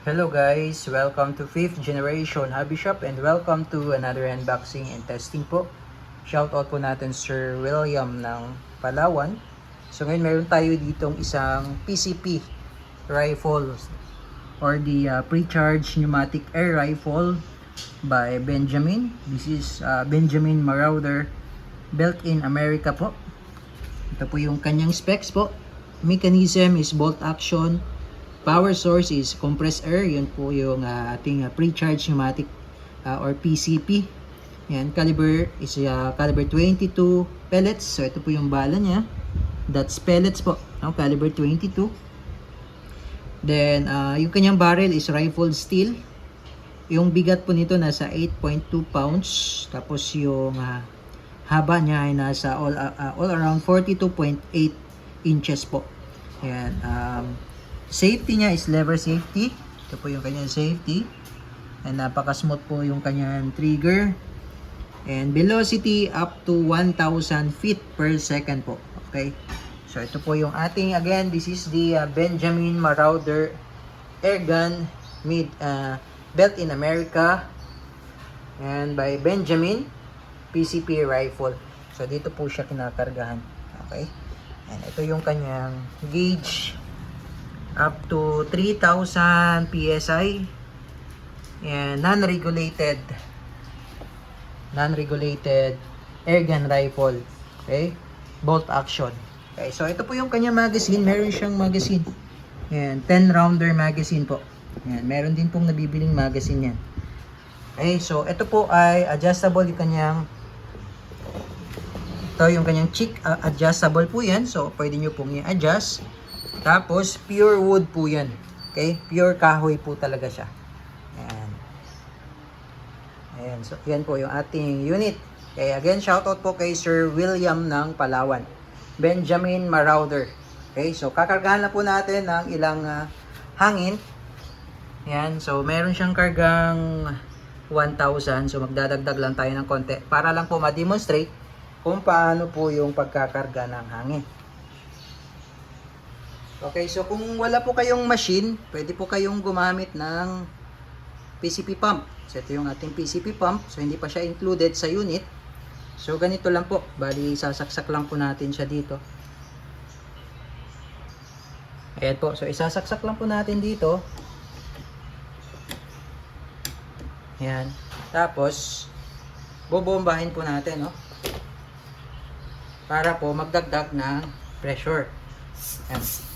Hello guys, welcome to 5th Generation Hobby Shop and welcome to another unboxing and testing po. Shoutout po natin Sir William ng Palawan. So ngayon meron tayo ditong isang PCP rifle or the pre-charged pneumatic air rifle by Benjamin. This is Benjamin Marauder built in America po. Ito po yung kanyang specs po. Mechanism is bolt action. Power source is compressed air. Yun po yung ating pre-charged pneumatic or PCP. Yan, caliber is caliber 22 pellets. So ito po yung bala niya. That's pellets po. Caliber 22. Then yung kanyang barrel is rifled steel. Yung bigat po nito nasa 8.2 pounds. Tapos yung haba niya ay nasa all around 42.8 inches po. Yan. Safety niya is lever safety. Ito po yung kanyang safety. And napaka-smooth po yung kanyang trigger. And velocity up to 1,000 feet per second po. Okay. So ito po yung ating, again, this is the Benjamin Marauder airgun built in America. And by Benjamin PCP rifle. So dito po siya kinakargahan. Okay. And ito yung kanyang gauge. Up to 3,000 PSI and non-regulated airgun rifle. Okay, bolt action. Okay, so ito po yung kanya magazine. Meron siyang magazine. Yan, 10 rounder magazine po. Yan, meron din pong nabibiling magazine yan. Okay, so ito po ay adjustable yung kanyang cheek adjustable po yan. So pwede nyo pong i-adjust. Tapos, pure wood po yan. Okay? Pure kahoy po talaga siya. Ayan. Ayan. So, yan po yung ating unit. Okay, again, shoutout po kay Sir William ng Palawan. Benjamin Marauder. Okay, so kakargahan na po natin ng ilang hangin. Ayan. So, meron siyang kargang 1,000. So, magdadagdag lang tayo ng konti para lang po ma-demonstrate kung paano po yung pagkakarga ng hangin. Okay, so kung wala po kayong machine, pwede po kayong gumamit ng PCP pump. So ito yung ating PCP pump. So hindi pa siya included sa unit. So ganito lang po. Bali, sasaksak lang po natin siya dito. Ayan po. So isasaksak lang po natin dito. Ayan. Tapos, bobombahin po natin, no? Para po magdagdag ng pressure. Ayan.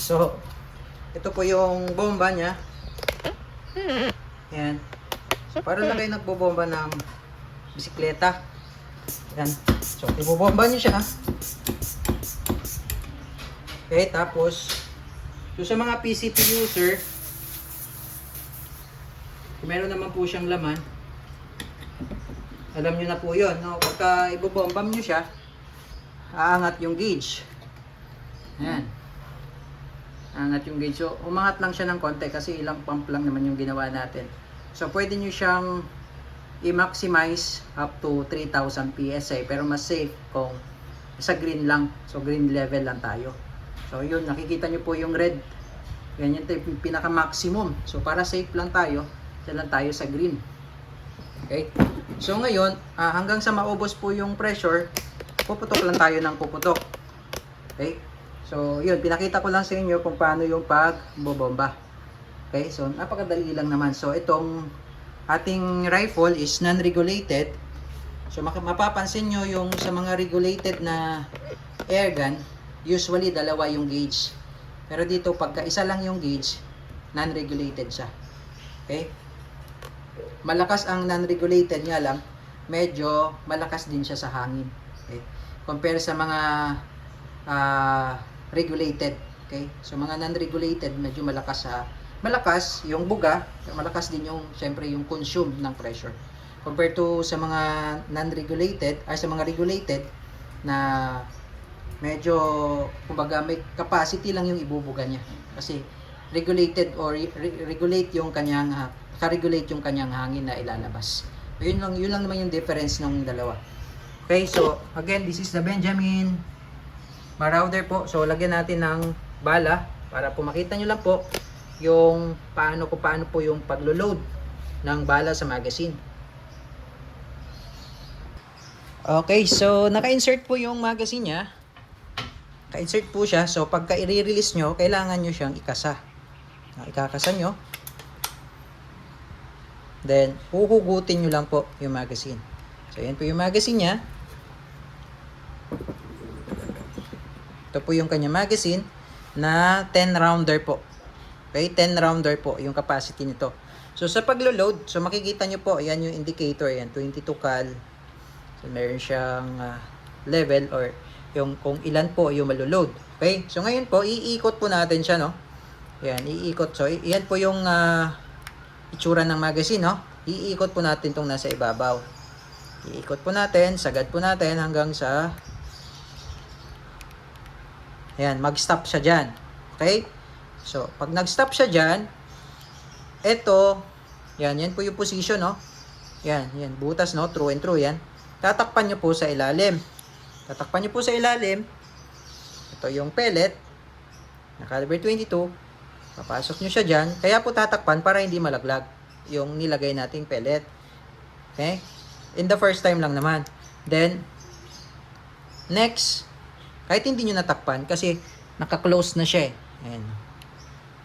So, ito po yung bomba niya. Yan. So, para lang kayo nagbobomba ng bisikleta. Yan. So, ibobomba niyo siya. Okay, tapos, so sa mga PCP user, meron naman po siyang laman. Alam niyo na po yun. No? Pagka ibobomba niyo siya, aangat yung gauge. Yan. Angat yung gauge. So, umangat lang siya ng konti kasi ilang pump lang naman yung ginawa natin. So, pwede nyo siyang i-maximize up to 3,000 PSI. Pero mas safe kung sa green lang. So, green level lang tayo. So, yun. Nakikita nyo po yung red. Yan yung pinaka-maximum. So, para safe lang tayo, dyan lang tayo sa green. Okay? So, ngayon, hanggang sa maubos po yung pressure, puputok lang tayo ng puputok. Okay? So, yun, pinakita ko lang sa inyo kung paano yung pagbobomba. Okay, so napakadali lang naman. So, itong ating rifle is non-regulated. So, mapapansin nyo yung sa mga regulated na airgun, usually dalawa yung gauge. Pero dito, pagka isa lang yung gauge, non-regulated siya. Okay? Malakas ang non-regulated nga lang, medyo malakas din siya sa hangin. Okay? Compare sa mga regulated. Okay? So mga non-regulated medyo malakas yung buga, malakas din yung syempre yung consume ng pressure. Compared to sa mga non-regulated ay sa mga regulated na medyo kumbaga may capacity lang yung ibubuga niya. Kasi regulated or regulate yung kanyang ka-regulate yung kanyang hangin na ilalabas. So, yun lang naman yung difference ng dalawa. Okay, so again, this is the Benjamin Marauder po. So lagyan natin ng bala para po makita nyo lang po yung paano po yung paglo-load ng bala sa magazine. Okay, so naka-insert po yung magazine niya. Naka-insert po siya. So pagka i-release nyo, kailangan nyo siyang ikasa. Ikakasa nyo. Then, huhugutin nyo lang po yung magazine. So yan po yung magazine niya. Ito po yung kanya magazine na 10 rounder po. Okay, 10 rounder po yung capacity nito. So sa paglo-load, so makikita nyo po, yan yung indicator, yan 22 cal. So meron siyang level or yung kung ilan po yung malo-load. Okay, so ngayon po, iikot po natin siya, no? Yan, iikot. So yan po yung itsura ng magazine, no? Iikot po natin tong nasa ibabaw. Iikot po natin, sagad po natin hanggang sa ayan, mag-stop siya dyan. Okay? So, pag nag-stop siya dyan, eto, yan po yung position, no? Yan, butas, no? True and true, yan. Tatakpan nyo po sa ilalim. Tatakpan nyo po sa ilalim. Ito yung pellet, na caliber 22. Papasok nyo siya dyan. Kaya po tatakpan para hindi malaglag yung nilagay nating pellet. Okay? In the first time lang naman. Then, next, kahit hindi nyo natakpan kasi naka-close na siya eh. Ayan.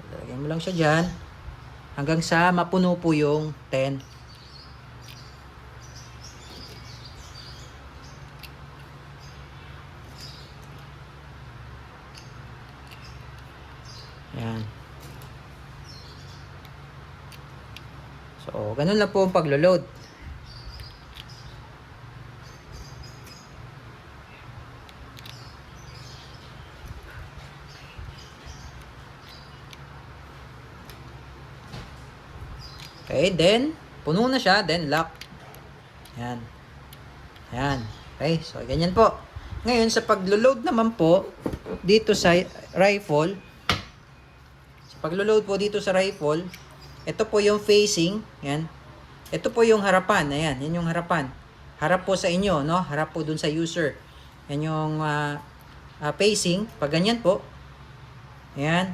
Lagyan mo lang siya dyan hanggang sa mapuno po yung 10. Ayan. So, ganun lang po ang paglo-load. Okay, then, puno na siya, then lock. Yan. Yan. Okay, so ganyan po. Ngayon, sa paglo-load naman po, dito sa rifle, sa paglo-load po dito sa rifle, ito po yung facing, yan. Ito po yung harapan, ayan, yan yung harapan. Harap po sa inyo, no? Harap po dun sa user. Yan yung facing, pag ganyan po. Ayan.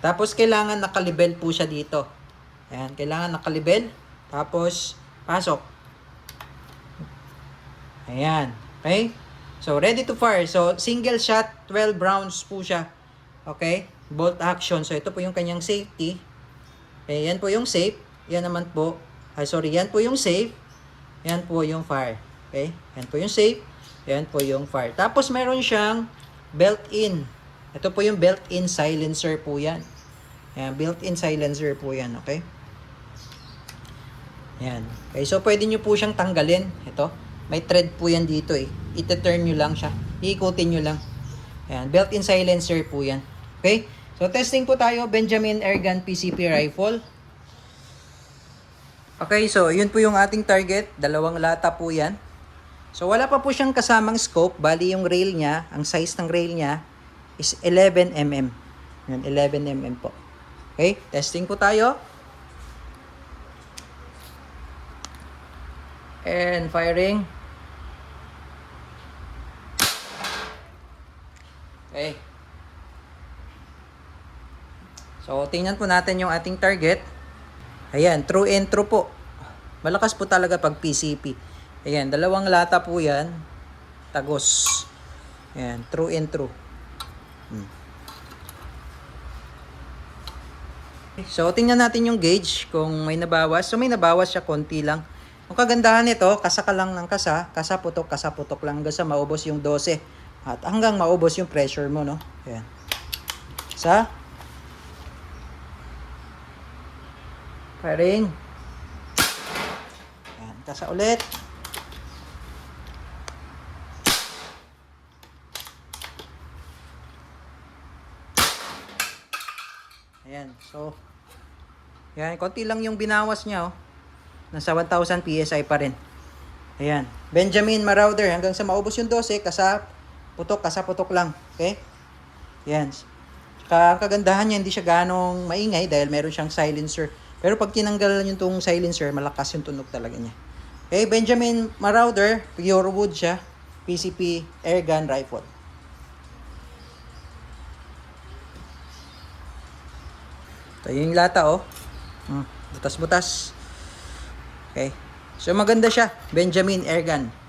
Tapos, kailangan nakalibel po siya dito. Ayan, kailangan nakalibel. Tapos, pasok. Ayan. Okay? So, ready to fire. So, single shot, 12 rounds po siya. Okay? Bolt action. So, ito po yung kanyang safety. Okay, yan po yung safe. Yan naman po. Yan po yung safe. Yan po yung fire. Okay? Yan po yung safe. Yan po yung fire. Tapos, meron siyang built-in. Ito po yung built-in silencer po yan. Ayan, built-in silencer po yan, okay? Ayan. Okay, so pwede nyo po siyang tanggalin. Ito, may thread po yan dito eh. Ite-turn nyo lang siya. Iikutin nyo lang. Ayan, built-in silencer po yan. Okay? So testing po tayo, Benjamin Airgun PCP Rifle. Okay, so yun po yung ating target. 2 lata po yan. So wala pa po siyang kasamang scope. Bali yung rail niya, ang size ng rail niya is 11mm. Yan, 11mm po. Okay, testing po tayo. And firing. Okay. So, tingnan po natin yung ating target. Ayan, true and true po. Malakas po talaga pag PCP. Ayan, 2 lata po yan. Tagos. Ayan, true and true. So, tingnan natin yung gauge kung may nabawas. So, may nabawas siya, konti lang. Ang kagandahan nito, kasa ka lang ng kasa putok lang hanggang sa maubos yung 12. At hanggang maubos yung pressure mo, no? Ayan. Isa. Firing. Ayan, kasa ulit. Ayan, so, yan, konti lang yung binawas niya, oh. Nasa 1,000 PSI pa rin. Ayan, Benjamin Marauder, hanggang sa maubos yung 12, kasa putok lang, okay? Yan. Ang kagandahan niya, hindi siya ganong maingay dahil meron siyang silencer. Pero pag tinanggal yung tong silencer, malakas yung tunog talaga niya. Okay, Benjamin Marauder, pure wood siya. PCP airgun rifle. Ito yung lata oh. Butas-butas. Okay. So maganda siya, Benjamin airgun.